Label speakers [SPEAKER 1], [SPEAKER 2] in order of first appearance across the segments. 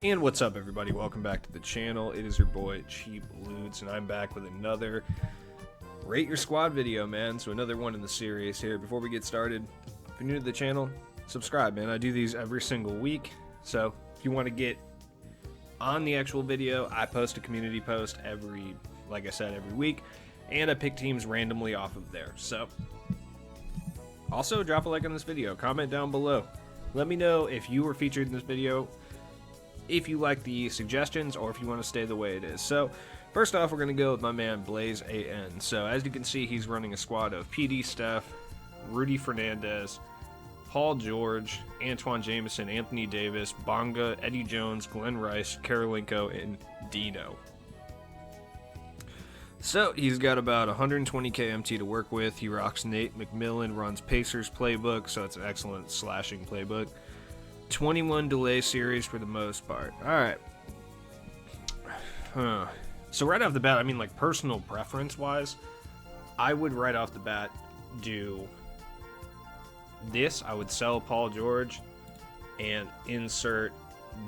[SPEAKER 1] And what's up, everybody? Welcome back to the channel. It is your boy Cheap Loots, and I'm back with another Rate Your Squad video, man. So another one in the series here. Before we get started, if you're new to the channel, subscribe, man. I do these every single week. So if you want to get on the actual video, I post a community post every week, and I pick teams randomly off of there. So also drop a like on this video, comment down below. Let me know if you were featured in this video, if you like the suggestions, or if you want to stay the way it is. So first off, we're going to go with my man BlazeN. So as you can see, he's running a squad of PD Steph, Rudy Fernandez, Paul George, Antoine Jameson, Anthony Davis, Bonga, Eddie Jones, Glenn Rice, Karolinko, and Dino. So he's got about 120k MT to work with. He rocks Nate McMillan, runs Pacers playbook, so it's an excellent slashing playbook. 21 delay series for the most part. Alright. So right off the bat, I mean, like, personal preference wise, I would right off the bat do this. I would sell Paul George and insert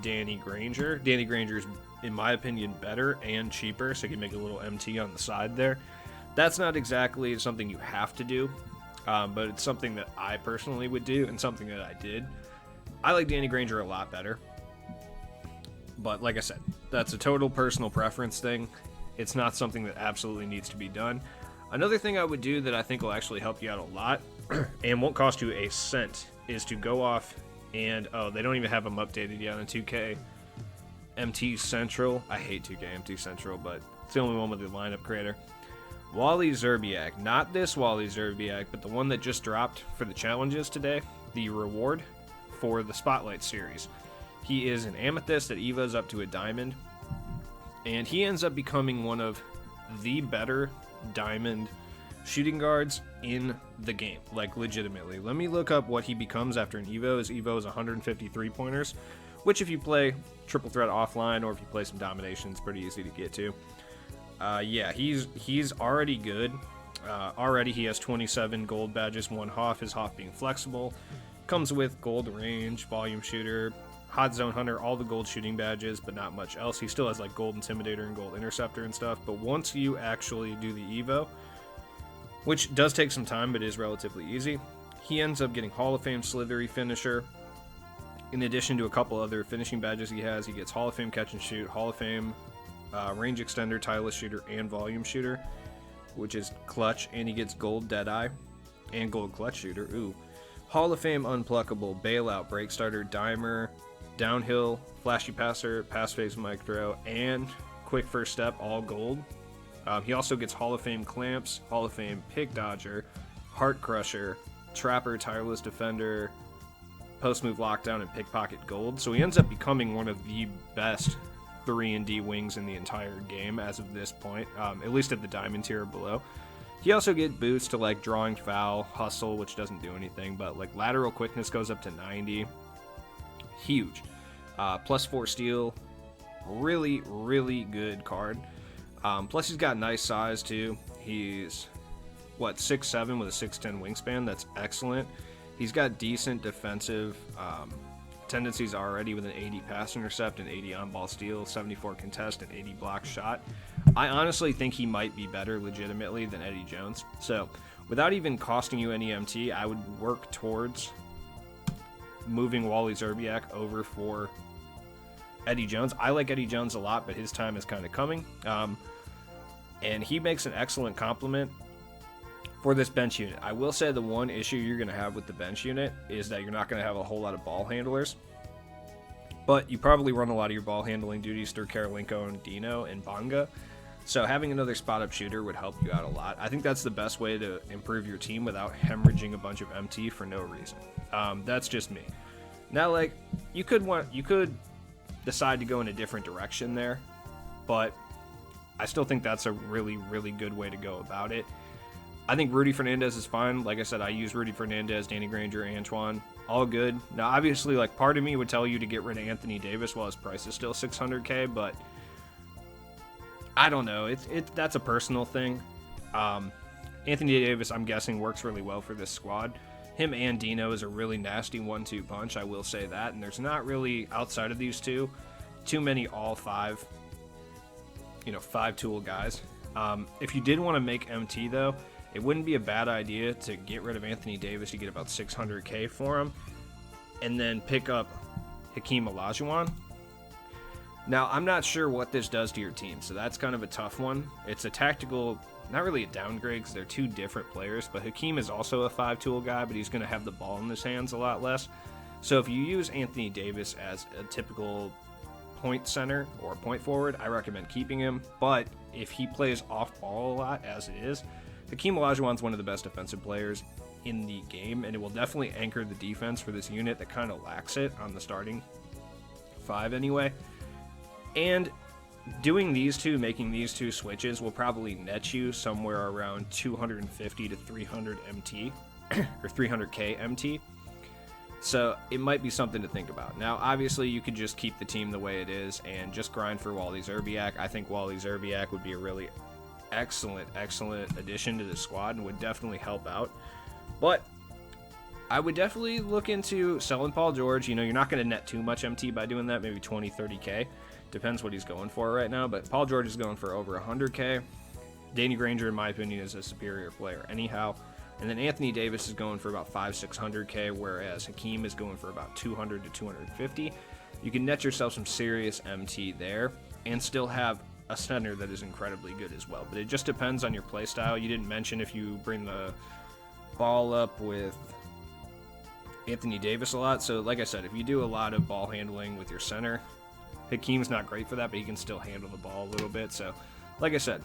[SPEAKER 1] Danny Granger. Danny Granger is, in my opinion, better and cheaper, so you can make a little MT on the side there. That's not exactly something you have to do, but it's something that I personally would do and something that I did. I like Danny Granger a lot better, but like I said, that's a total personal preference thing. It's not something that absolutely needs to be done. Another thing I would do that I think will actually help you out a lot and won't cost you a cent is to go off and, oh, they don't even have them updated yet on 2K MT Central. I hate 2K MT Central, but it's the only one with the lineup creator. Wally Zerbiak, not this Wally Zerbiak, but the one that just dropped for the challenges today, the reward for the Spotlight series. He is an amethyst that evos up to a diamond, and he ends up becoming one of the better diamond shooting guards in the game, like legitimately. Let me look up what he becomes after an evo. His evo is 153 pointers, which if you play triple threat offline or if you play some domination, it's pretty easy to get to. Yeah, he's already good. Already he has 27 gold badges, 1 Hoff, his Hoff being flexible. Comes with gold range, volume shooter, hot zone hunter, all the gold shooting badges, but not much else. He still has like gold intimidator and gold interceptor and stuff, but once you actually do the evo, which does take some time but is relatively easy, he ends up getting Hall of Fame slithery finisher. In addition to a couple other finishing badges he has, he gets Hall of Fame catch and shoot, Hall of Fame range extender, tireless shooter, and volume shooter, which is clutch, and he gets gold deadeye and gold clutch shooter. Ooh. Hall of Fame unpluckable, bailout, break starter, dimer, downhill, flashy passer, pass phase micro, and quick first step, all gold. He also gets Hall of Fame clamps, Hall of Fame pick dodger, heart crusher, trapper, tireless defender, post move lockdown, and pickpocket gold. So he ends up becoming one of the best 3-and-D wings in the entire game as of this point, at least at the diamond tier or below. He also gets boosts to like drawing foul, hustle, which doesn't do anything, but like lateral quickness goes up to 90. Huge. Plus 4 steal. Really, really good card. Plus he's got nice size too. He's, 6'7" with a 6'10" wingspan. That's excellent. He's got decent defensive tendencies already with an 80 pass intercept, an 80 on-ball steal, 74 contest, and 80 block shot. I honestly think he might be better legitimately than Eddie Jones. So without even costing you any MT, I would work towards moving Wally Zerbiak over for Eddie Jones. I like Eddie Jones a lot, but his time is kind of coming. And he makes an excellent complement for this bench unit. I will say the one issue you're going to have with the bench unit is that you're not going to have a whole lot of ball handlers. But you probably run a lot of your ball handling duties through Karolinko and Dino and Bonga. So having another spot-up shooter would help you out a lot. I think that's the best way to improve your team without hemorrhaging a bunch of MT for no reason. That's just me. Now, like, you could decide to go in a different direction there, but I still think that's a really, really good way to go about it. I think Rudy Fernandez is fine. Like I said, I use Rudy Fernandez, Danny Granger, Antoine. All good. Now, obviously, like, part of me would tell you to get rid of Anthony Davis while his price is still 600k, but I don't know. That's a personal thing. Anthony Davis, I'm guessing, works really well for this squad. Him and Dino is a really nasty 1-2 punch, I will say that. And there's not really, outside of these two, too many all five, five tool guys. If you did want to make MT though, it wouldn't be a bad idea to get rid of Anthony Davis. You get about 600k for him, and then pick up Hakeem Olajuwon. Now, I'm not sure what this does to your team, so that's kind of a tough one. It's a tactical, not really a downgrade because they're two different players, but Hakeem is also a five-tool guy, but he's going to have the ball in his hands a lot less. So if you use Anthony Davis as a typical point center or point forward, I recommend keeping him. But if he plays off ball a lot, as it is, Hakeem Olajuwon's one of the best defensive players in the game, and it will definitely anchor the defense for this unit that kind of lacks it on the starting five anyway. And doing these two, making these two switches, will probably net you somewhere around 250 to 300 MT, or 300k MT. So it might be something to think about. Now, obviously, you could just keep the team the way it is and just grind for Wally Szczerbiak. I think Wally Szczerbiak would be a really excellent addition to the squad and would definitely help out. But I would definitely look into selling Paul George. You're not going to net too much MT by doing that, maybe 20, 30k. Depends what he's going for right now, but Paul George is going for over 100k. Danny Granger, in my opinion, is a superior player anyhow. And then Anthony Davis is going for about 500-600k, whereas Hakeem is going for about 200 to 250. You can net yourself some serious MT there and still have a center that is incredibly good as well. But it just depends on your play style. You didn't mention if you bring the ball up with Anthony Davis a lot. So like I said, if you do a lot of ball handling with your center, Hakeem's not great for that, but he can still handle the ball a little bit. So, like I said,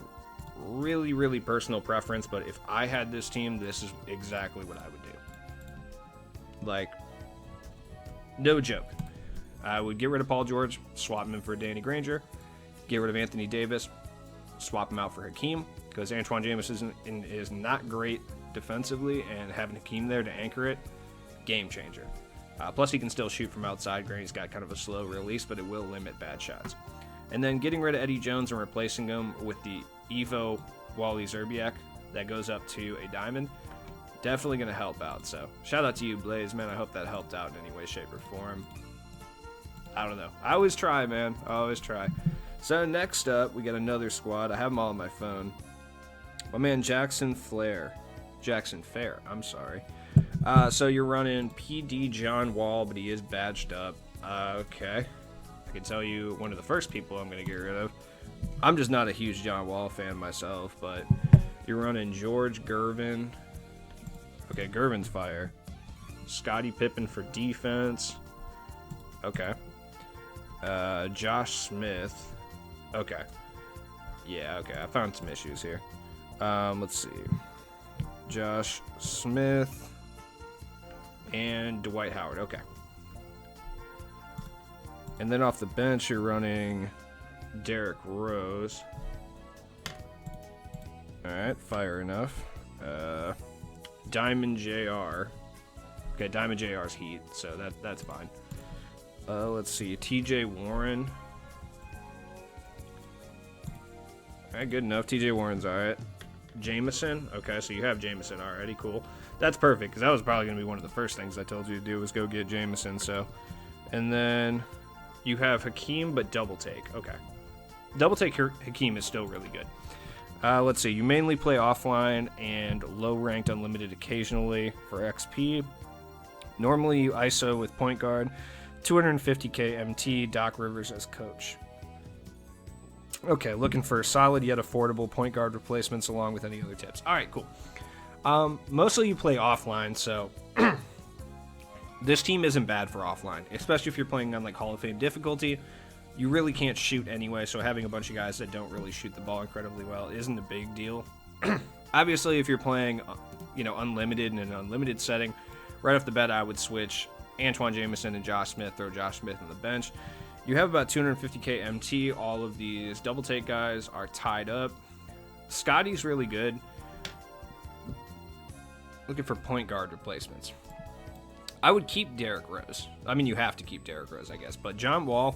[SPEAKER 1] really personal preference, but if I had this team, this is exactly what I would do. Like, no joke. I would get rid of Paul George, swap him in for Danny Granger, get rid of Anthony Davis, swap him out for Hakeem, because Antoine Jameson is not great defensively, and having Hakeem there to anchor it, game changer. Plus, he can still shoot from outside. Granted, he's got kind of a slow release, but it will limit bad shots. And then getting rid of Eddie Jones and replacing him with the Evo Wally Szczerbiak that goes up to a diamond, definitely going to help out. So, shout out to you, Blaze, man. I hope that helped out in any way, shape, or form. I don't know. I always try, man. I always try. So, next up, we got another squad. I have them all on my phone. My man, Jackson Fair. I'm sorry. So you're running PD John Wall, but he is badged up. Okay. I can tell you one of the first people I'm going to get rid of. I'm just not a huge John Wall fan myself, but you're running George Gervin. Okay, Gervin's fire. Scottie Pippen for defense. Okay. Josh Smith. Okay. Yeah, okay. I found some issues here. Let's see. Josh Smith and Dwight Howard. Okay. And then off the bench, you're running Derrick Rose. All right, fire enough. Diamond JR. Okay, Diamond JR's Heat, so that's fine. Let's see, TJ Warren. All right, good enough. TJ Warren's all right. Jameson. Okay, so you have Jameson already. Cool. That's perfect, because that was probably going to be one of the first things I told you to do was go get Jameson. So, and then you have Hakeem, but double take. Okay. Double take Hakeem is still really good. Let's see. You mainly play offline and low-ranked unlimited occasionally for XP. Normally, you ISO with point guard. 250k MT, Doc Rivers as coach. Okay, looking for solid yet affordable point guard replacements along with any other tips. All right, cool. Mostly you play offline, so this team isn't bad for offline, especially if you're playing on like Hall of Fame difficulty. You really can't shoot anyway, so having a bunch of guys that don't really shoot the ball incredibly well isn't a big deal. Obviously, if you're playing, unlimited in an unlimited setting, right off the bat, I would switch Antoine Jameson and Josh Smith, throw Josh Smith on the bench. You have about 250k MT. All of these double take guys are tied up. Scotty's really good. Looking for point guard replacements. I would keep Derrick Rose. I mean, you have to keep Derrick Rose, I guess. But John Wall,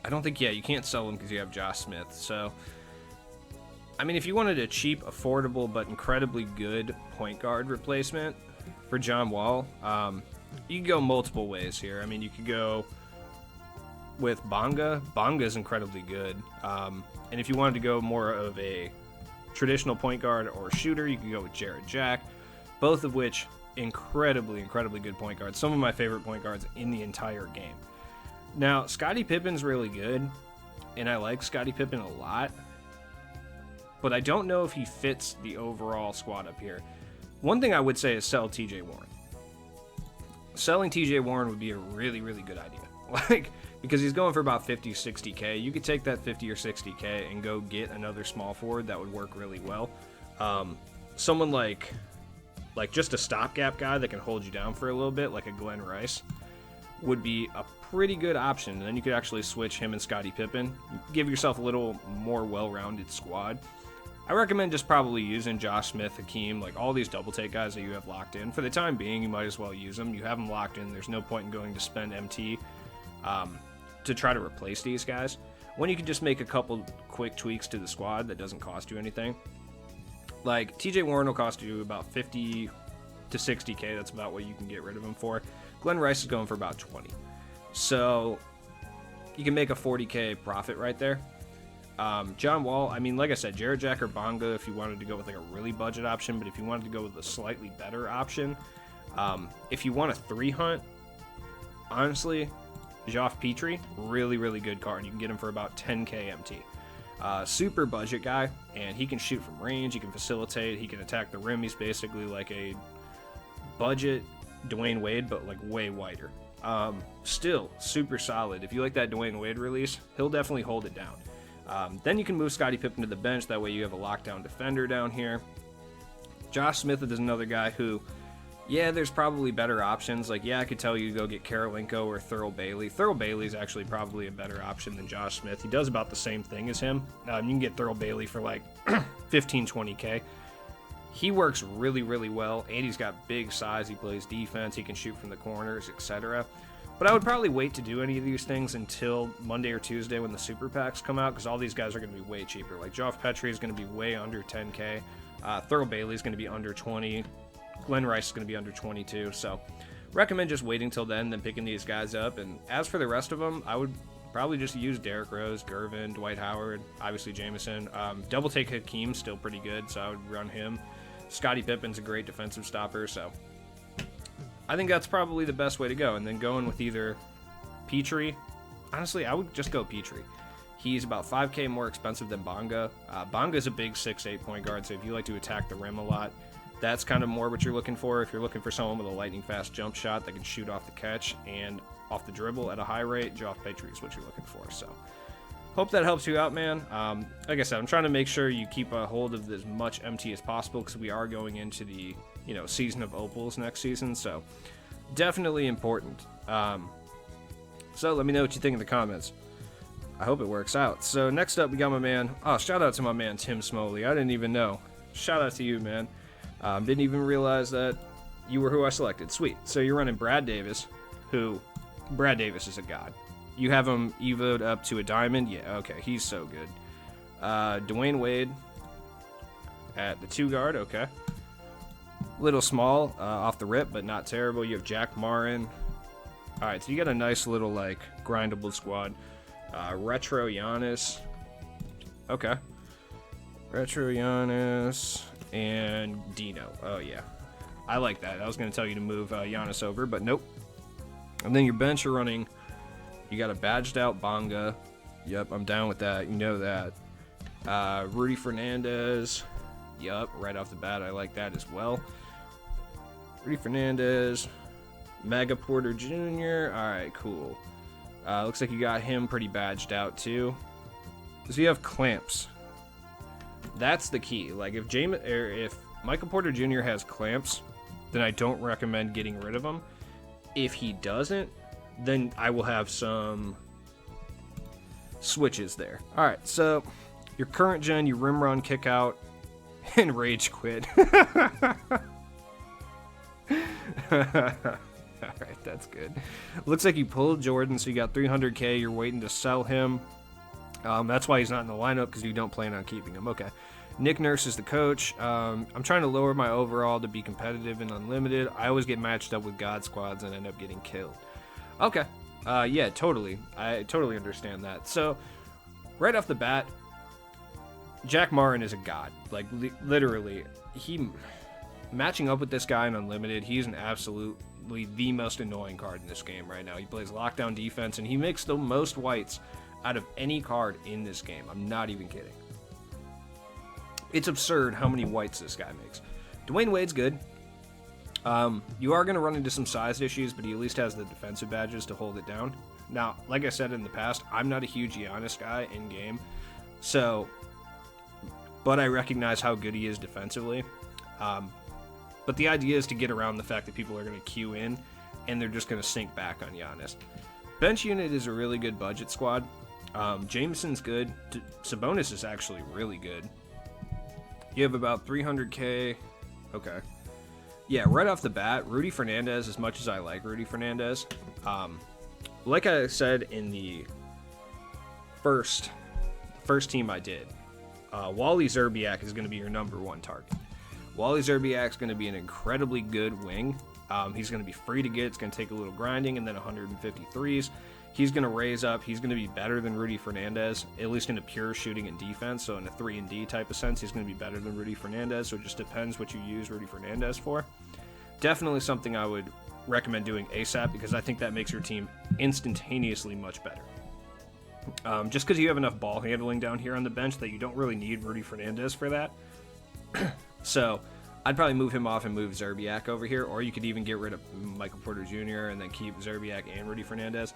[SPEAKER 1] I don't think, you can't sell him because you have Josh Smith. So, I mean, if you wanted a cheap, affordable, but incredibly good point guard replacement for John Wall, you could go multiple ways here. I mean, you could go with Bonga. Bonga is incredibly good. And if you wanted to go more of a traditional point guard or shooter, you could go with Jared Jack, both of which incredibly good point guards. Some of my favorite point guards in the entire game. Now, Scottie Pippen's really good, and I like Scottie Pippen a lot, but I don't know if he fits the overall squad up here. One thing I would say is sell TJ Warren. Selling TJ Warren would be a really good idea. Like, because he's going for about 50, 60K. You could take that 50 or 60K and go get another small forward that would work really well. Someone like just a stopgap guy that can hold you down for a little bit, like a Glenn Rice, would be a pretty good option. And then you could actually switch him and Scottie Pippen. Give yourself a little more well-rounded squad. I recommend just probably using Josh Smith, Hakeem, like all these double take guys that you have locked in. For the time being, you might as well use them. You have them locked in. There's no point in going to spend MT to try to replace these guys, when you can just make a couple quick tweaks to the squad that doesn't cost you anything. Like, TJ Warren will cost you about 50 to 60K. That's about what you can get rid of him for. Glenn Rice is going for about 20. So you can make a 40K profit right there. John Wall, I mean, like I said, Jared Jack or Bonga if you wanted to go with like a really budget option, but if you wanted to go with a slightly better option, if you want a 3 hunt, honestly, Geoff Petrie, really good card. You can get him for about 10K MT. Super budget guy, and he can shoot from range, he can facilitate, he can attack the rim. He's basically like a budget Dwayne Wade, but like way wider. Still super solid. If you like that Dwayne Wade release, he'll definitely hold it down. Then you can move Scottie Pippen to the bench. That way you have a lockdown defender down here. Josh Smith is another guy who, yeah, there's probably better options. Like, yeah, I could tell you to go get Karolinko or Thurl Bailey. Thurl Bailey is actually probably a better option than Josh Smith. He does about the same thing as him. You can get Thurl Bailey for like 15, 20K. He works really well, and he's got big size. He plays defense. He can shoot from the corners, etc. But I would probably wait to do any of these things until Monday or Tuesday when the super packs come out, because all these guys are going to be way cheaper. Like, Geoff Petrie is going to be way under 10K. Thurl Bailey is going to be under 20. Glenn Rice is going to be under 22. So recommend just waiting till then picking these guys up. And as for the rest of them, I would probably just use Derrick Rose, Gervin, Dwight Howard, obviously Jameson. Double take Hakeem, still pretty good, so I would run him. Scottie Pippen's a great defensive stopper, so I think that's probably the best way to go. And then going with either Petrie. Honestly, I would just go Petrie. He's about 5K more expensive than Bonga. Bonga's a big 6'8 point guard, so if you like to attack the rim a lot, that's kind of more what you're looking for. If you're looking for someone with a lightning fast jump shot that can shoot off the catch and off the dribble at a high rate, Geoff Petrie is what you're looking for. So hope that helps you out, man. Like I said, I'm trying to make sure you keep a hold of as much MT as possible, because we are going into the season of opals next season, so definitely important. So let me know what you think in the comments. I hope it works out. So next up, we got my man. Oh, shout out to my man Tim Smoley. I didn't even know. Shout out to you, man. Didn't even realize that you were who I selected. Sweet. So you're running Brad Davis, who Brad Davis is a god. You have him evoed up to a diamond. Yeah, okay, he's so good. Dwayne Wade at the 2 guard. Okay. Little small off the rip, but not terrible. You have Jack Marin. All right, so you got a nice little like grindable squad. Retro Giannis. Okay. Retro Giannis and Dino. Oh, yeah. I like that. I was going to tell you to move Giannis over, but nope. And then your bench are running. You got a badged out Bonga. Yep, I'm down with that. You know that. Rudy Fernandez. Yep, right off the bat, I like that as well. Rudy Fernandez. Mega Porter Jr. All right, cool. Looks like you got him pretty badged out, too. So you have clamps. That's the key. Like, if Michael Porter Jr. has clamps, then I don't recommend getting rid of him. If he doesn't, then I will have some switches there. All right, so your current gen, you rim run, kick out, and rage quit. All right, that's good. Looks like you pulled Jordan, so you got 300K. You're waiting to sell him. That's why he's not in the lineup, because you don't plan on keeping him. Okay. Nick Nurse is the coach. I'm trying to lower my overall to be competitive and unlimited. I always get matched up with God squads and end up getting killed. Okay. Yeah, totally. I totally understand that. So, right off the bat, Jack Marin is a god. Like, literally, matching up with this guy in Unlimited, he's an absolutely the most annoying card in this game right now. He plays lockdown defense, and he makes the most whites out of any card in this game. I'm not even kidding. It's absurd how many whites this guy makes. Dwayne Wade's good. You are going to run into some size issues, but he at least has the defensive badges to hold it down. Now, like I said in the past, I'm not a huge Giannis guy in game, but I recognize how good he is defensively. But the idea is to get around the fact that people are going to queue in, and they're just going to sink back on Giannis. Bench unit is a really good budget squad. Jameson's good. Sabonis is actually really good. You have about 300k. Okay. Yeah, right off the bat, Rudy Fernandez, as much as I like Rudy Fernandez, like I said in the first team I did, Wally Szczerbiak is going to be your number one target. Wally Szczerbiak is going to be an incredibly good wing. He's going to be free to get. It's going to take a little grinding and then 153s. He's going to raise up. He's going to be better than Rudy Fernandez, at least in a pure shooting and defense. So in a 3-and-D type of sense, he's going to be better than Rudy Fernandez. So it just depends what you use Rudy Fernandez for. Definitely something I would recommend doing ASAP because I think that makes your team instantaneously much better. Just because you have enough ball handling down here on the bench that you don't really need Rudy Fernandez for that. So I'd probably move him off and move Szczerbiak over here, or you could even get rid of Michael Porter Jr. and then keep Szczerbiak and Rudy Fernandez.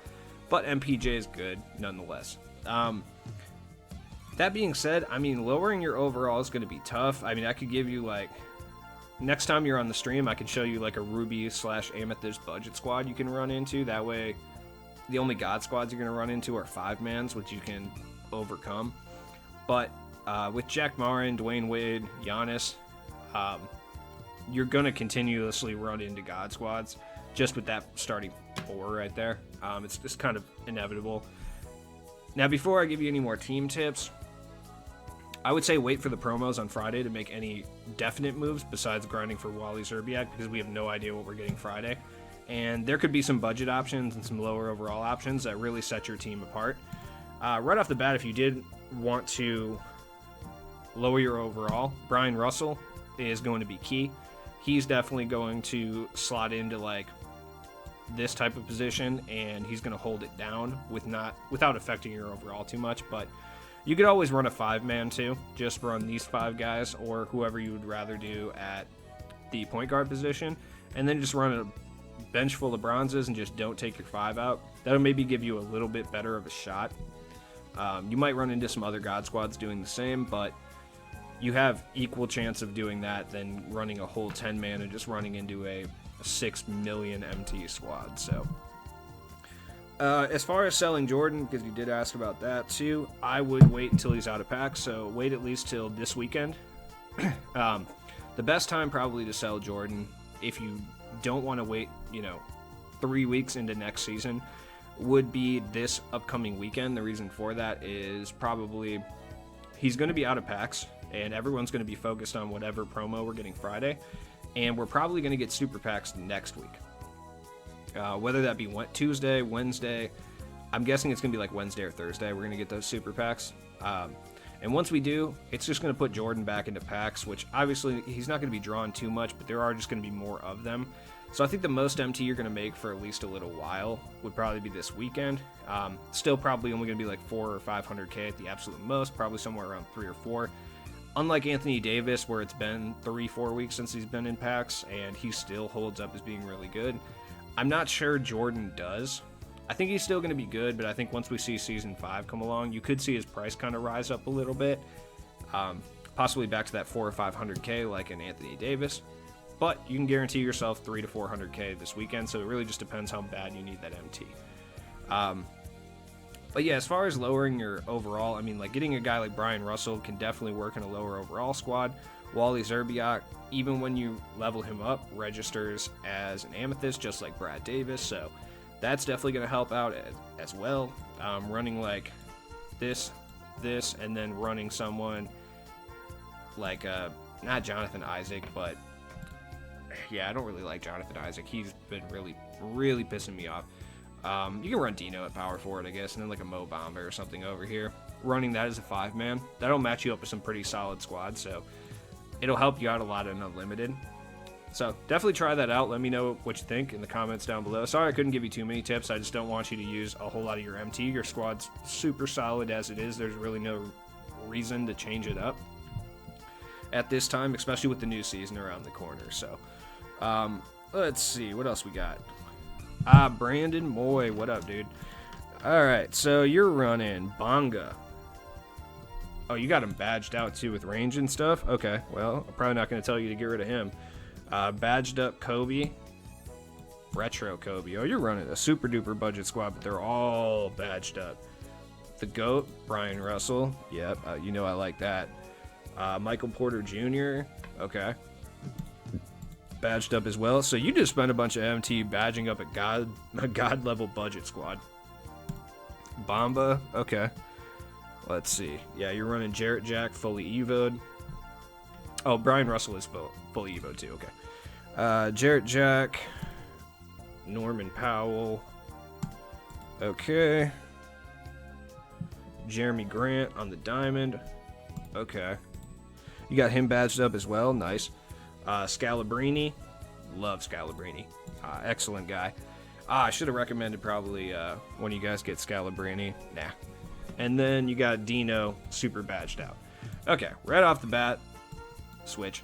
[SPEAKER 1] But MPJ is good nonetheless. That being said, I mean, lowering your overall is going to be tough. I mean, I could give you like, next time you're on the stream, I can show you like a Ruby/Amethyst budget squad you can run into. That way, the only God squads you're going to run into are 5-mans, which you can overcome. But with Jack Marin, Dwayne Wade, Giannis, you're going to continuously run into God squads just with that starting 4 right there. It's just kind of inevitable. Now, before I give you any more team tips, I would say wait for the promos on Friday to make any definite moves besides grinding for Wally Szczerbiak because we have no idea what we're getting Friday. And there could be some budget options and some lower overall options that really set your team apart. Right off the bat, if you did want to lower your overall, Brian Russell is going to be key. He's definitely going to slot into like this type of position, and he's going to hold it down without affecting your overall too much. But you could always run a 5-man too. Just run these 5 guys or whoever you would rather do at the point guard position, and then just run a bench full of bronzes and just don't take your 5 out. That'll maybe give you a little bit better of a shot. You might run into some other God squads doing the same, but you have equal chance of doing that than running a whole 10-man and just running into a 6 million MT squad. So as far as selling Jordan, because you did ask about that too, I would wait until he's out of packs. So wait at least till this weekend. The best time probably to sell Jordan, if you don't want to wait 3 weeks into next season, would be this upcoming weekend. The reason for that is probably he's going to be out of packs and everyone's going to be focused on whatever promo we're getting Friday, and we're probably going to get super packs next week, whether that be Tuesday, Wednesday. I'm guessing it's going to be like Wednesday or Thursday we're going to get those super packs, and once we do, it's just going to put Jordan back into packs, which obviously he's not going to be drawn too much, but there are just going to be more of them. So I think the most MT you're going to make for at least a little while would probably be this weekend. Still probably only going to be like 400 or 500k at the absolute most, probably somewhere around 3 or 4. Unlike Anthony Davis, where it's been 3-4 weeks since he's been in packs, and he still holds up as being really good. I'm not sure Jordan does. I think he's still going to be good, but I think once we see Season 5 come along, you could see his price kind of rise up a little bit. Possibly back to that 400 or 500k like in Anthony Davis. But you can guarantee yourself 300 to 400k this weekend, so it really just depends how bad you need that MT. But yeah, as far as lowering your overall, I mean, like getting a guy like Brian Russell can definitely work in a lower overall squad. Wally Szczerbiak, even when you level him up, registers as an Amethyst, just like Brad Davis. So that's definitely going to help out as well. Running like this, and then running someone like, not Jonathan Isaac, but yeah, I don't really like Jonathan Isaac. He's been really, really pissing me off. You can run Dino at power forward, I guess, and then like a Mo Bamba or something over here. Running that as a 5-man, that'll match you up with some pretty solid squads, so it'll help you out a lot in Unlimited. So definitely try that out. Let me know what you think in the comments down below. Sorry I couldn't give you too many tips. I just don't want you to use a whole lot of your MT. Your squad's super solid as it is. There's really no reason to change it up at this time, especially with the new season around the corner. So let's see what else we got. Brandon Moy, what up, dude? All right, so you're running Bonga. Oh, you got him badged out too with range and stuff. Okay, well, I'm probably not going to tell you to get rid of him. Badged up Kobe, retro Kobe. Oh, you're running a super duper budget squad, but they're all badged up. The GOAT, Brian Russell. Yep, you know I like that. Michael Porter Jr. Okay. Badged up as well. So you just spent a bunch of MT badging up a god level budget squad. Bamba. Okay. Let's see. Yeah, you're running Jarrett Jack fully evoed. Oh, Brian Russell is fully evoed too. Okay. Jarrett Jack. Norman Powell. Okay. Jeremy Grant on the diamond. Okay. You got him badged up as well. Nice. Scalabrini. Love Scalabrini. Excellent guy. I should have recommended probably when you guys get Scalabrini. Nah. And then you got Dino super badged out. Okay, right off the bat, switch.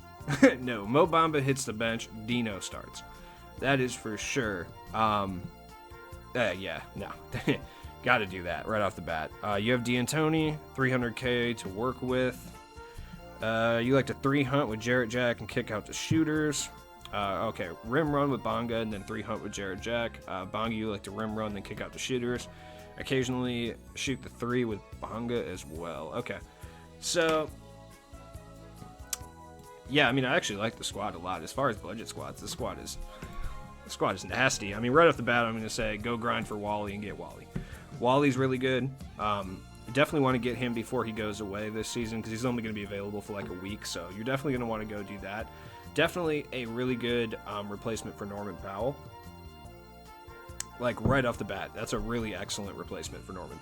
[SPEAKER 1] No, Mo Bamba hits the bench, Dino starts. That is for sure. Yeah, no. Got to do that right off the bat. You have D'Antoni, 300k to work with. You like to 3-hunt with Jarrett Jack and kick out the shooters. Okay, rim run with Bonga and then 3-hunt with Jarrett Jack. Bonga, you like to rim run, then kick out the shooters. Occasionally shoot the 3 with Bonga as well. Okay, so yeah, I mean, I actually like the squad a lot. As far as budget squads, the squad is nasty. I mean, right off the bat, I'm going to say go grind for Wally and get Wally. Wally's really good. Definitely want to get him before he goes away this season because he's only going to be available for like a week, so you're definitely going to want to go do that. Definitely a really good replacement for Norman Powell. Like right off the bat, that's a really excellent replacement for Norman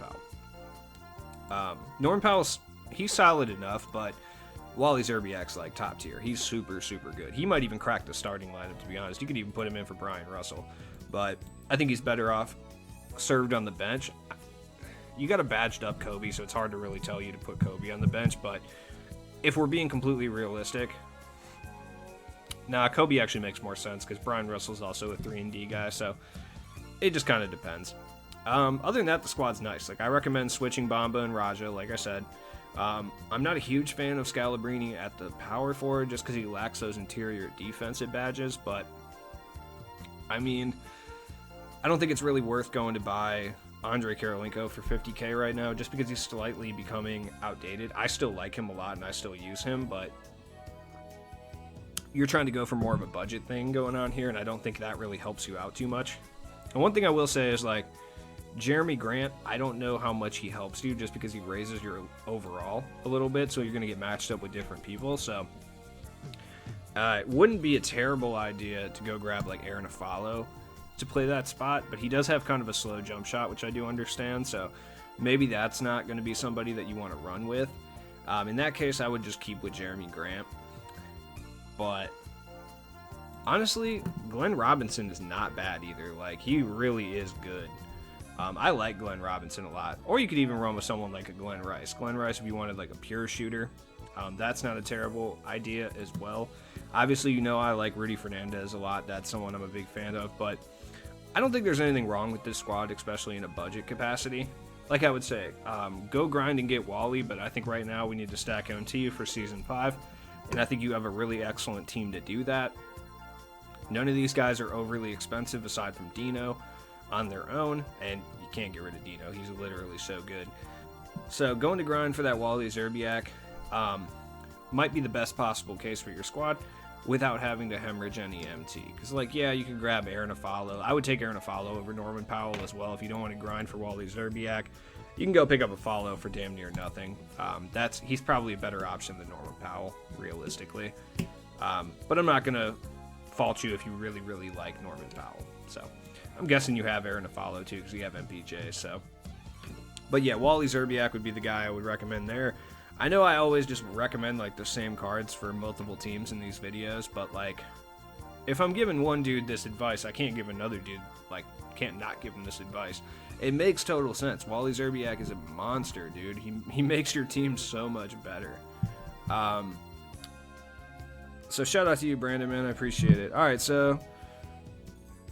[SPEAKER 1] Powell. Norman Powell's, he's solid enough, but Wally Zerbiak's like top tier. He's super, super good. He might even crack the starting lineup, to be honest. You could even put him in for Brian Russell, but I think he's better off served on the bench. You got a badged up Kobe, so it's hard to really tell you to put Kobe on the bench, but if we're being completely realistic, nah, Kobe actually makes more sense because Brian Russell's also a 3-and-D guy, so it just kind of depends. Other than that, the squad's nice. Like, I recommend switching Bamba and Raja, like I said. I'm not a huge fan of Scalabrini at the power forward just because he lacks those interior defensive badges, but I mean, I don't think it's really worth going to buy Andre Karolinko for 50k right now just because he's slightly becoming outdated. I still like him a lot and I still use him, but you're trying to go for more of a budget thing going on here, and I don't think that really helps you out too much. And one thing I will say is, like, Jeremy Grant, I don't know how much he helps you just because he raises your overall a little bit, so you're going to get matched up with different people. So it wouldn't be a terrible idea to go grab like Aaron Afalo to play that spot, but he does have kind of a slow jump shot, which I do understand, so maybe that's not going to be somebody that you want to run with. In that case, I would just keep with Jeremy Grant. But honestly, Glenn Robinson is not bad either. Like, he really is good. I like Glenn Robinson a lot. Or you could even run with someone like a Glenn Rice. Glenn Rice, if you wanted like a pure shooter, that's not a terrible idea as well. Obviously, you know I like Rudy Fernandez a lot. That's someone I'm a big fan of. But I don't think there's anything wrong with this squad, especially in a budget capacity. Like I would say, go grind and get Wally, but I think right now we need to stack MT for Season 5. And I think you have a really excellent team to do that. None of these guys are overly expensive aside from Dino on their own, and you can't get rid of Dino. He's literally so good. So going to grind for that Wally Zerbiak might be the best possible case for your squad without having to hemorrhage any MT. Because, like, yeah, you can grab Aaron Afalo. I would take Aaron Afalo over Norman Powell as well if you don't want to grind for Wally Zerbiak. You can go pick up a follow for damn near nothing. He's probably a better option than Norman Powell, realistically. But I'm not going to fault you if you really, really like Norman Powell. So, I'm guessing you have Aaron to follow too because you have MPJ. So, but yeah, Wally Szczerbiak would be the guy I would recommend there. I know I always just recommend like the same cards for multiple teams in these videos, but like if I'm giving one dude this advice, I can't give another dude, like, can't not give him this advice. It makes total sense. Wally Szczerbiak is a monster, dude. He makes your team so much better. So shout out to you, Brandon, man. I appreciate it. All right, so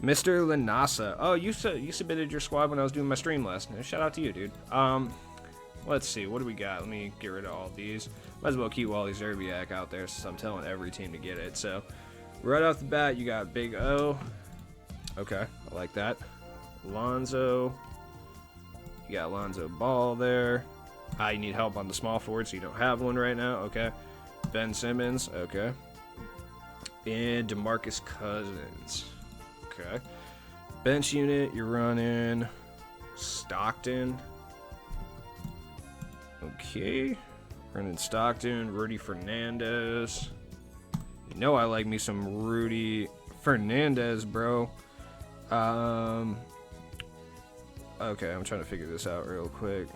[SPEAKER 1] Mr. Lanasa. Oh, you submitted your squad when I was doing my stream last night. Shout out to you, dude. Let's see. What do we got? Let me get rid of all these. Might as well keep Wally Szczerbiak out there since I'm telling every team to get it. So right off the bat, you got Big O. Okay, I like that. Lonzo. You got Lonzo Ball there. You need help on the small forward, so you don't have one right now. Okay. Ben Simmons. Okay. And DeMarcus Cousins. Okay. Bench unit, you're running Stockton. Okay. Running Stockton, Rudy Fernandez. You know I like me some Rudy Fernandez, bro. Okay, I'm trying to figure this out real quick.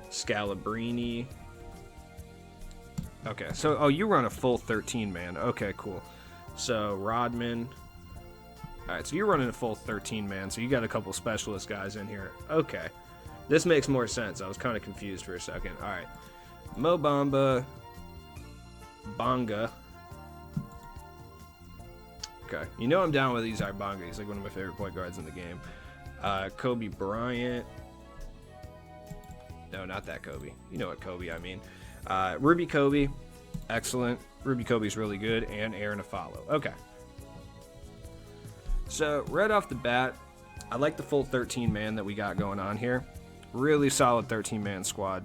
[SPEAKER 1] Scalabrini. Okay, so, oh, you run a full 13, man. Okay, cool. So, Rodman. Alright, so you're running a full 13, man, so you got a couple specialist guys in here. Okay. This makes more sense. I was kind of confused for a second. Alright. Mo Bamba. Bonga. Okay. You know I'm down with these Bonga. He's like one of my favorite point guards in the game. Kobe Bryant. No, not that Kobe. You know what Kobe I mean. Ruby Kobe. Excellent. Ruby Kobe's really good. And Aaron Afalo. Okay. So, right off the bat, I like the full 13-man that we got going on here. Really solid 13-man squad.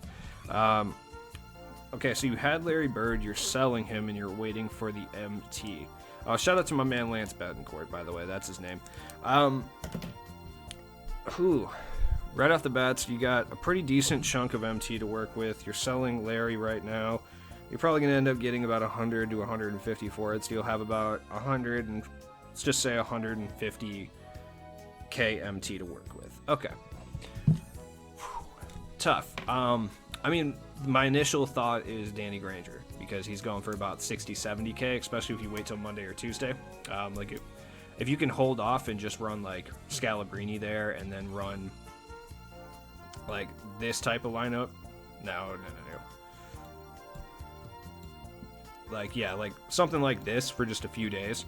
[SPEAKER 1] Okay, so you had Larry Bird. You're selling him, and you're waiting for the MT. Shout out to my man Lance Betancourt, by the way. That's his name. Right off the bat, you got a pretty decent chunk of MT to work with. You're selling Larry right now. You're probably going to end up getting about 100 to 150 for it, so you'll have about 100 and let's just say 150k MT to work with. Okay. Tough. I mean, my initial thought is Danny Granger because he's going for about 60, 70k, especially if you wait till Monday or Tuesday. Like if you can hold off and just run like Scalabrini there and then run like this type of lineup. No. Like, yeah, like something like this for just a few days.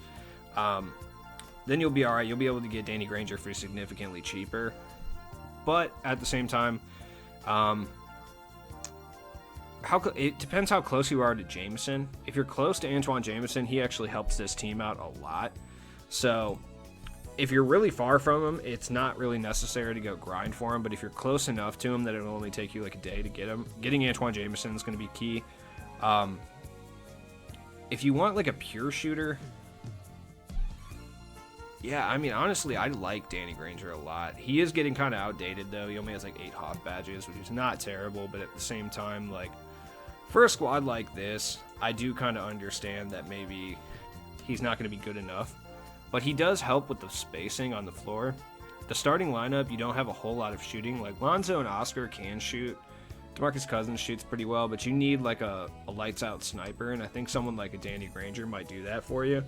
[SPEAKER 1] Then you'll be all right. You'll be able to get Danny Granger for significantly cheaper. But at the same time, it depends how close you are to Jameson. If you're close to Antoine Jameson, he actually helps this team out a lot. So if you're really far from him, it's not really necessary to go grind for him. But if you're close enough to him that it'll only take you like a day to get him, getting Antoine Jameson is going to be key. If you want like a pure shooter, yeah, I mean, honestly, I like Danny Granger a lot. He is getting kind of outdated, though. He only has like 8 Hoff badges, which is not terrible. But at the same time, like, for a squad like this, I do kind of understand that maybe he's not going to be good enough. But he does help with the spacing on the floor. The starting lineup, you don't have a whole lot of shooting. Like, Lonzo and Oscar can shoot. DeMarcus Cousins shoots pretty well, but you need like a lights-out sniper, and I think someone like a Danny Granger might do that for you.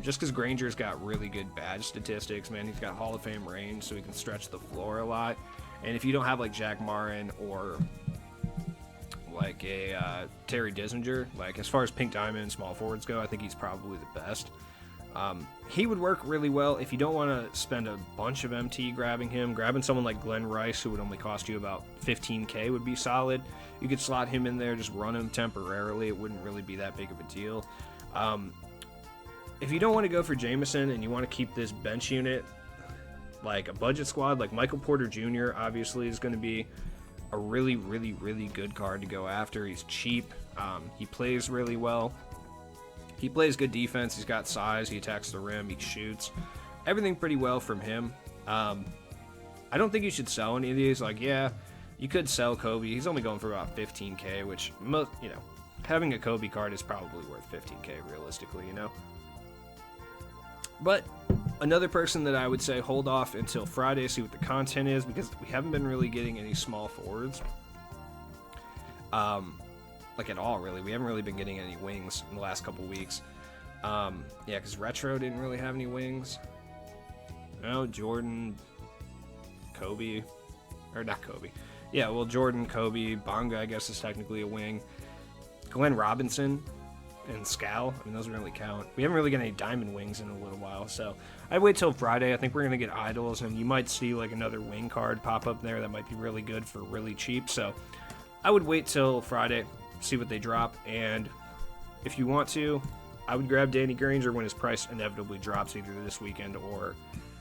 [SPEAKER 1] Just because Granger's got really good badge statistics, man. He's got Hall of Fame range, so he can stretch the floor a lot. And if you don't have like Jack Marin or like a Terry Dissinger, like as far as pink diamond and small forwards go, I think he's probably the best. He would work really well if you don't want to spend a bunch of MT grabbing him. Grabbing someone like Glenn Rice, who would only cost you about 15k, would be solid. You could slot him in there, just run him temporarily. It wouldn't really be that big of a deal. If you don't want to go for Jameson and you want to keep this bench unit like a budget squad, like Michael Porter Jr. obviously is going to be a really, really, really good card to go after. He's cheap. He plays really well. He plays good defense. He's got size. He attacks the rim. He shoots. Everything pretty well from him. I don't think you should sell any of these. Like, yeah, you could sell Kobe. He's only going for about 15k, which, having a Kobe card is probably worth 15k realistically, But Another person that I would say hold off until Friday, see what the content is, because we haven't been really getting any small forwards. Like at all, really. We haven't really been getting any wings in the last couple weeks. Yeah, because Retro didn't really have any wings. No, Jordan, Kobe, or not Kobe. Yeah, well, Jordan, Kobe, Bonga, I guess, is technically a wing. Glenn Robinson and Scal, I mean, those don't really count. We haven't really got any diamond wings in a little while, so I'd wait till Friday. I think we're going to get idols, and you might see like another wing card pop up there that might be really good for really cheap, so I would wait till Friday, see what they drop, and if you want to, I would grab Danny Granger when his price inevitably drops either this weekend or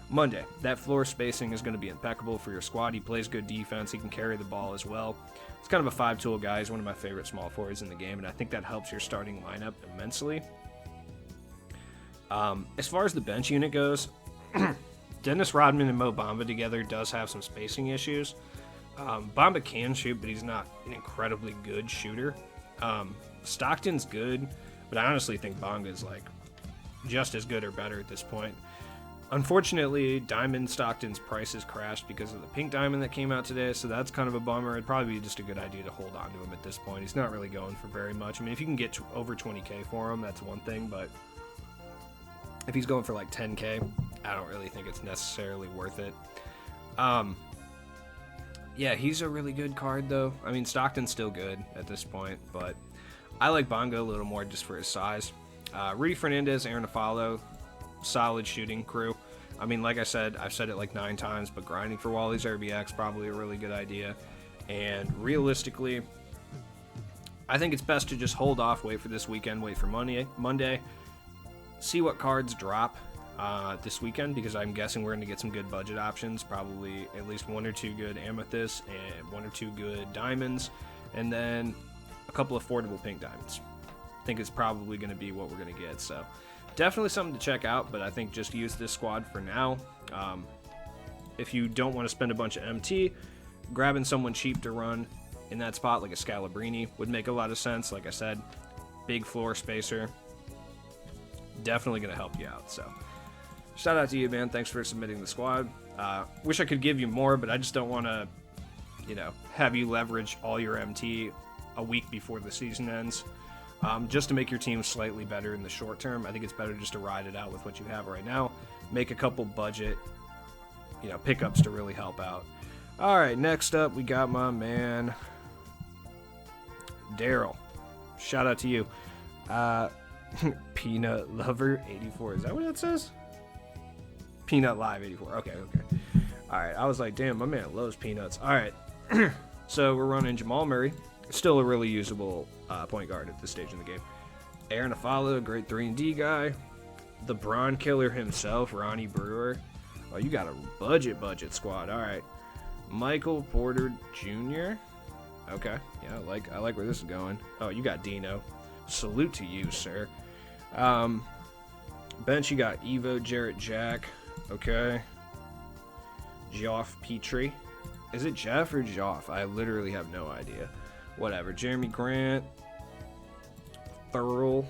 [SPEAKER 1] Monday. That floor spacing is going to be impeccable for your squad. He plays good defense. He can carry the ball as well. He's kind of a 5-tool guy. He's one of my favorite small forwards in the game, and I think that helps your starting lineup immensely. As far as the bench unit goes, Dennis Rodman and Mo Bamba together does have some spacing issues. Bamba can shoot, but he's not an incredibly good shooter. Stockton's good, but I honestly think Bonga's like just as good or better at this point. Unfortunately, Diamond Stockton's prices crashed because of the pink diamond that came out today, so that's kind of a bummer. It'd probably be just a good idea to hold on to him at this point. He's not really going for very much. I mean, if you can get over 20k for him, that's one thing, but if he's going for like 10k, I don't really think it's necessarily worth it. Yeah, he's a really good card, though. I mean, Stockton's still good at this point, but I like Bonga a little more just for his size. Rudy Fernandez, Aaron Afalo, solid shooting crew. I mean, like I said, I've said it like 9 times, but grinding for Wally's RBX probably a really good idea. And realistically, I think it's best to just hold off, wait for this weekend, wait for Monday, see what cards drop this weekend, because I'm guessing we're going to get some good budget options, probably at least 1 or 2 good amethysts and 1 or 2 good diamonds, and then a couple affordable pink diamonds. I think it's probably going to be what we're going to get, so definitely something to check out, but I think just use this squad for now. If you don't want to spend a bunch of MT, grabbing someone cheap to run in that spot like a Scalabrini would make a lot of sense. Like I said, big floor spacer, definitely going to help you out. So shout out to you, man. Thanks for submitting the squad. Wish I could give you more, but I just don't want to, have you leverage all your MT a week before the season ends. Just to make your team slightly better in the short term. I think it's better just to ride it out with what you have right now. Make a couple budget, pickups to really help out. All right, next up we got my man Daryl. Shout out to you. Peanut Lover 84. Is that what that says? Peanut Live 84. Okay. All right, I was like, damn, my man loves peanuts. All right, so we're running Jamal Murray. Still a really usable point guard at this stage in the game. Aaron Afalo, great 3-and-D guy. The Braun Killer himself, Ronnie Brewer. Oh, you got a budget squad. All right. Michael Porter Jr. Okay. Yeah, I like where this is going. Oh, you got Dino. Salute to you, sir. Bench, you got Evo, Jarrett Jack. Okay. Geoff Petrie. Is it Jeff or Geoff? I literally have no idea. Whatever. Jeremy Grant. Thurl.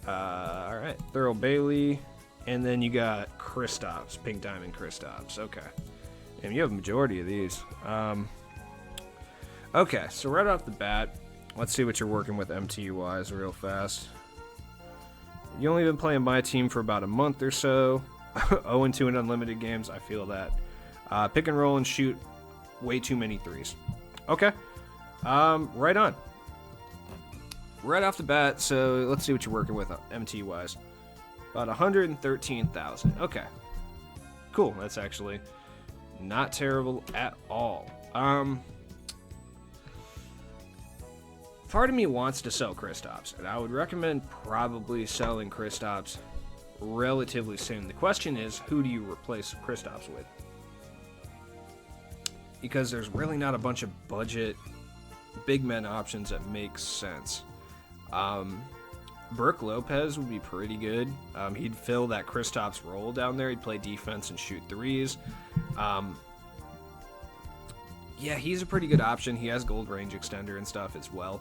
[SPEAKER 1] Alright. Thurl Bailey. And then you got Kristaps. Pink Diamond Kristaps. Okay. And you have a majority of these. Okay. So right off the bat, let's see what you're working with MT-wise real fast. You only been playing my team for about a month or so. 0-2 in unlimited games. I feel that. Pick and roll and shoot way too many threes. Okay. Right on. Right off the bat, so let's see what you're working with MT-wise. About 113,000. Okay. Cool. That's actually not terrible at all. Part of me wants to sell Kristaps, and I would recommend probably selling Kristaps relatively soon. The question is, who do you replace Kristaps with? Because there's really not a bunch of budget big men options that make sense. Brooke Lopez would be pretty good. He'd fill that Kristaps role down there. He'd play defense and shoot threes. Yeah, he's a pretty good option. He has gold range extender and stuff as well.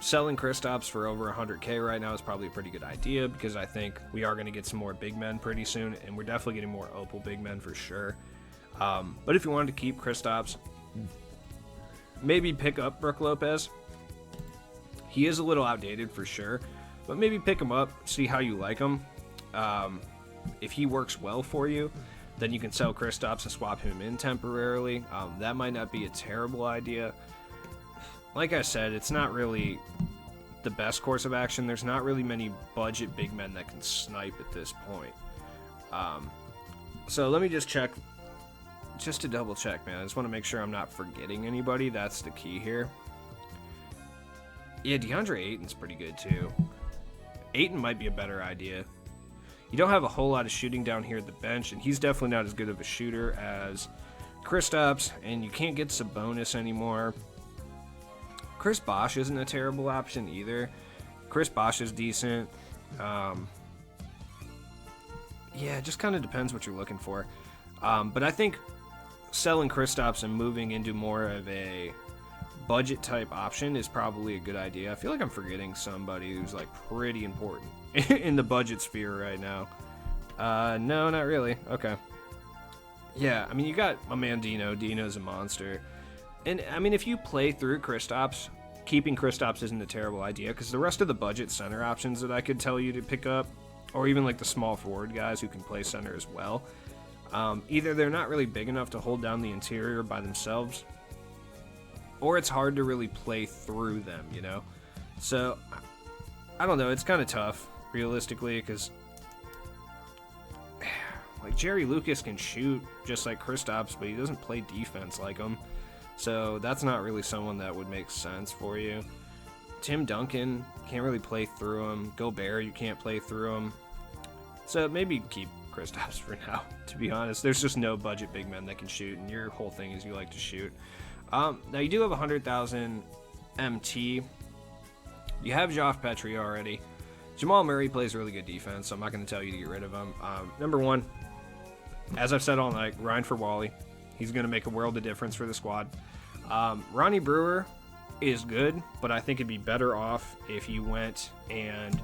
[SPEAKER 1] Selling Kristaps for over 100K right now is probably a pretty good idea because I think we are going to get some more big men pretty soon, and we're definitely getting more Opal big men for sure. But if you wanted to keep Kristaps, maybe pick up Brook Lopez. He is a little outdated for sure, but maybe pick him up, see how you like him. If he works well for you, then you can sell Kristaps and swap him in temporarily. That might not be a terrible idea. Like I said, it's not really the best course of action. There's not really many budget big men that can snipe at this point. So let me just check, just to double check, man. I just want to make sure I'm not forgetting anybody. That's the key here. Yeah, DeAndre Ayton's pretty good too. Ayton might be a better idea. You don't have a whole lot of shooting down here at the bench, and he's definitely not as good of a shooter as Kristaps, and you can't get Sabonis anymore. Chris Bosh isn't a terrible option either. Chris Bosh is decent. Yeah, it just kind of depends what you're looking for. But I think selling Kristaps and moving into more of a budget type option is probably a good idea. I feel like I'm forgetting somebody who's like pretty important in the budget sphere right now. No, not really. Okay. Yeah, I mean, you got my man Dino. Dino's a monster. And, I mean, if you play through Kristaps, keeping Kristaps isn't a terrible idea, because the rest of the budget center options that I could tell you to pick up, or even like the small forward guys who can play center as well, either they're not really big enough to hold down the interior by themselves, or it's hard to really play through them, you know? So, I don't know, it's kind of tough, realistically, because like Jerry Lucas can shoot just like Kristaps, but he doesn't play defense like him. So that's not really someone that would make sense for you. Tim Duncan, can't really play through him. Gobert, you can't play through him. So maybe keep Kristaps for now, to be honest. There's just no budget big men that can shoot, and your whole thing is you like to shoot. Now you do have 100,000 MT. You have Joff Petrie already. Jamal Murray plays really good defense, so I'm not going to tell you to get rid of him. Number one, as I've said all night, grind for Wally. He's going to make a world of difference for the squad. Ronnie Brewer is good, but I think it'd be better off if you went and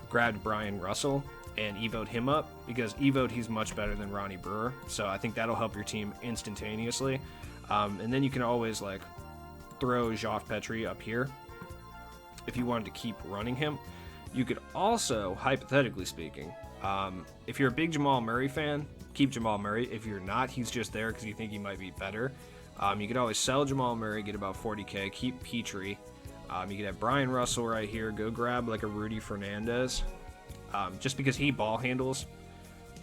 [SPEAKER 1] grabbed Brian Russell and evoed him up, because evoed he's much better than Ronnie Brewer. So I think that'll help your team instantaneously. And then you can always like throw Joff Petrie up here if you wanted to keep running him. You could also, hypothetically speaking, if you're a big Jamal Murray fan, keep Jamal Murray. If you're not, he's just there because you think he might be better. You could always sell Jamal Murray, get about 40K, keep Petrie. You could have Brian Russell right here. Go grab like a Rudy Fernandez, just because he ball handles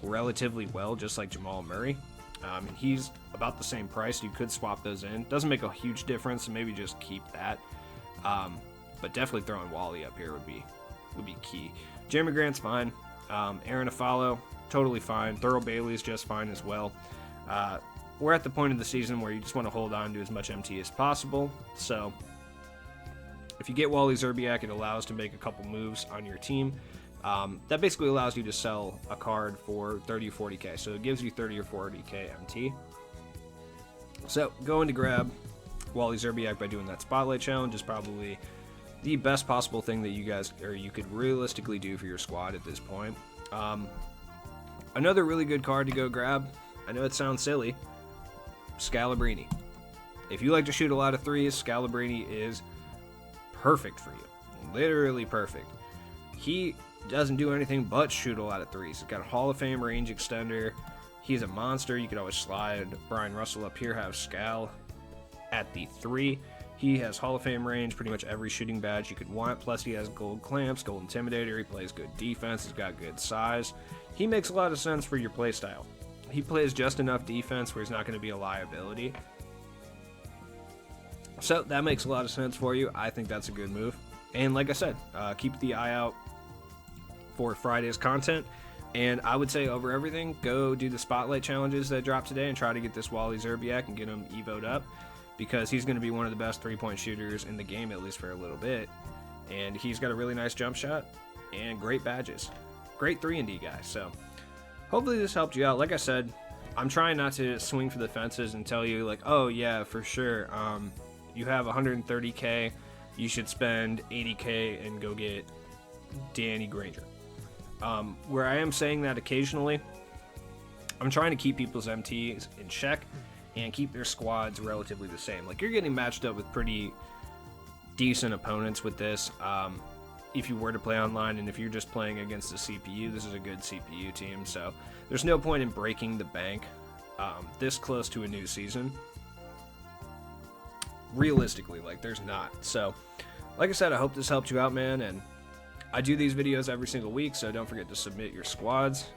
[SPEAKER 1] relatively well, just like Jamal Murray. And he's about the same price. You could swap those in. Doesn't make a huge difference, so maybe just keep that. But definitely throwing Wally up here would be key. Jeremy Grant's fine. Aaron Afalo, totally fine. Thurl Bailey's just fine as well. We're at the point of the season where you just want to hold on to as much MT as possible. So if you get Wally Zerbiak, it allows to make a couple moves on your team. That basically allows you to sell a card for 30 or 40K. So it gives you 30 or 40K MT. So going to grab Wally Zerbiak by doing that Spotlight Challenge is probably the best possible thing that you could realistically do for your squad at this point. Another really good card to go grab, I know it sounds silly, Scalabrini. If you like to shoot a lot of threes, Scalabrini is perfect for you. Literally perfect. He doesn't do anything but shoot a lot of threes. He's got a Hall of Fame range extender. He's a monster. You could always slide Brian Russell up here, have Scal at the 3. He has Hall of Fame range, pretty much every shooting badge you could want. Plus, he has gold clamps, gold intimidator. He plays good defense. He's got good size. He makes a lot of sense for your playstyle. He plays just enough defense where he's not going to be a liability. So that makes a lot of sense for you. I think that's a good move. And like I said, keep the eye out for Friday's content. And I would say over everything, go do the Spotlight challenges that dropped today and try to get this Wally Zerbiak and get him evoed up, because he's going to be one of the best three-point shooters in the game, at least for a little bit. And he's got a really nice jump shot and great badges. Great 3-and-D guy. So hopefully this helped you out. Like I said, I'm trying not to swing for the fences and tell you like, oh yeah, for sure, you have 130K you should spend 80k and go get Danny Granger. Where I am saying that occasionally, I'm trying to keep people's MTs in check and keep their squads relatively the same. Like, you're getting matched up with pretty decent opponents with this. If you were to play online, and if you're just playing against the CPU, this is a good CPU team, so there's no point in breaking the bank this close to a new season. Realistically, like, there's not. So, like I said, I hope this helped you out, man, and I do these videos every single week, so don't forget to submit your squads.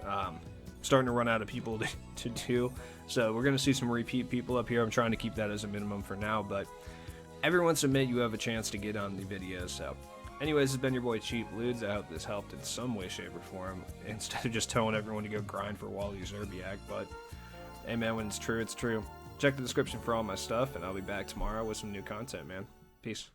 [SPEAKER 1] Starting to run out of people to do, so we're going to see some repeat people up here. I'm trying to keep that as a minimum for now, but everyone submit, you have a chance to get on the videos. So anyways, this has been your boy Cheap Ludes. I hope this helped in some way, shape, or form, instead of just telling everyone to go grind for Wally Zerbiak. But hey man, when it's true, it's true. Check the description for all my stuff, and I'll be back tomorrow with some new content, man. Peace.